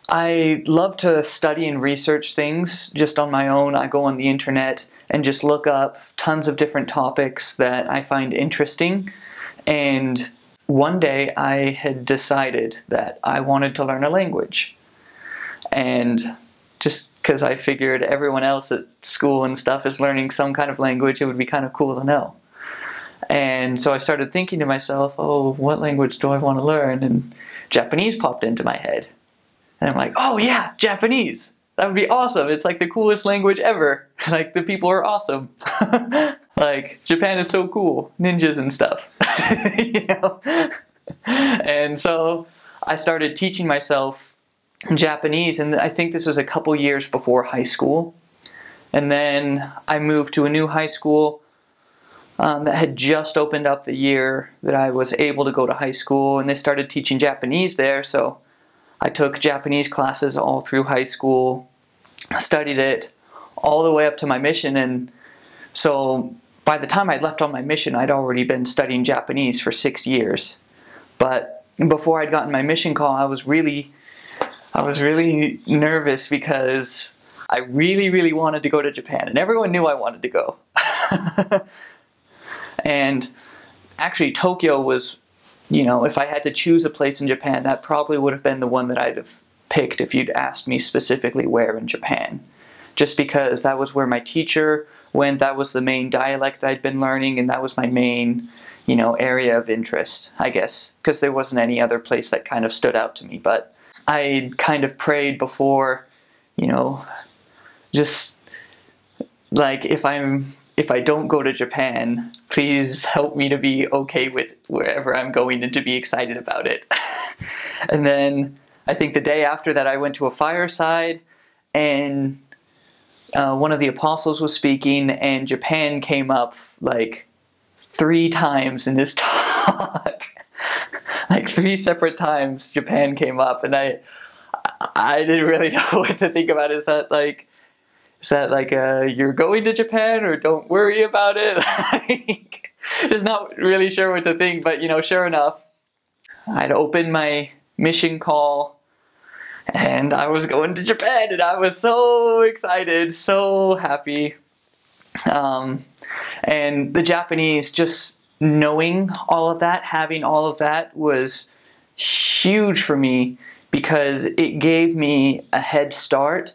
I love to study and research things just on my own. I go on the internet and just look up tons of different topics that I find interesting. And one day I had decided that I wanted to learn a language. And just because I figured everyone else at school and stuff is learning some kind of language, it would be kind of cool to know. And so I started thinking to myself, oh, what language do I want to learn? And Japanese popped into my head. And I'm like, oh yeah, Japanese. That would be awesome. It's like the coolest language ever. Like, the people are awesome. Like, Japan is so cool. Ninjas and stuff. You know? And so I started teaching myself Japanese, and I think this was a couple years before high school. And then I moved to a new high school that had just opened up the year that I was able to go to high school, and they started teaching Japanese there, so I took Japanese classes all through high school, studied it all the way up to my mission, and so by the time I'd left on my mission, I'd already been studying Japanese for 6 years. But before I'd gotten my mission call, I was really nervous because I really wanted to go to Japan, and everyone knew I wanted to go. And actually, Tokyo was, you know, if I had to choose a place in Japan, that probably would have been the one that I'd have picked if you'd asked me specifically where in Japan. Just because that was where my teacher went, that was the main dialect I'd been learning, and that was my main, you know, area of interest, I guess. Because there wasn't any other place that kind of stood out to me. But I kind of prayed before, you know, just like, if I don't go to Japan, please help me to be okay with wherever I'm going and to be excited about it. And then I think the day after that I went to a fireside, and one of the apostles was speaking, and Japan came up like 3 times in his talk. Like 3 separate times Japan came up, and I didn't really know what to think about it. Is that like you're going to Japan, or don't worry about it? Like, just not really sure what to think, but you know, sure enough, I'd opened my mission call and I was going to Japan, and I was so excited, so happy. And the Japanese, just knowing all of that, having all of that, was huge for me because it gave me a head start.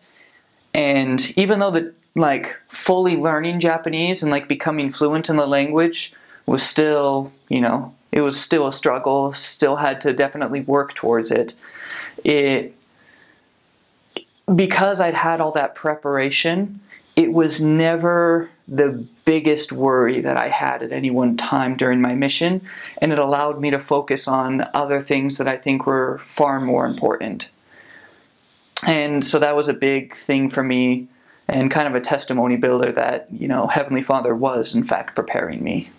And even though like fully learning Japanese and like becoming fluent in the language was still, you know, it was still a struggle, still had to definitely work towards it. Because I'd had all that preparation, it was never the biggest worry that I had at any one time during my mission, and it allowed me to focus on other things that I think were far more important. And so that was a big thing for me, and kind of a testimony builder that, you know, Heavenly Father was in fact preparing me.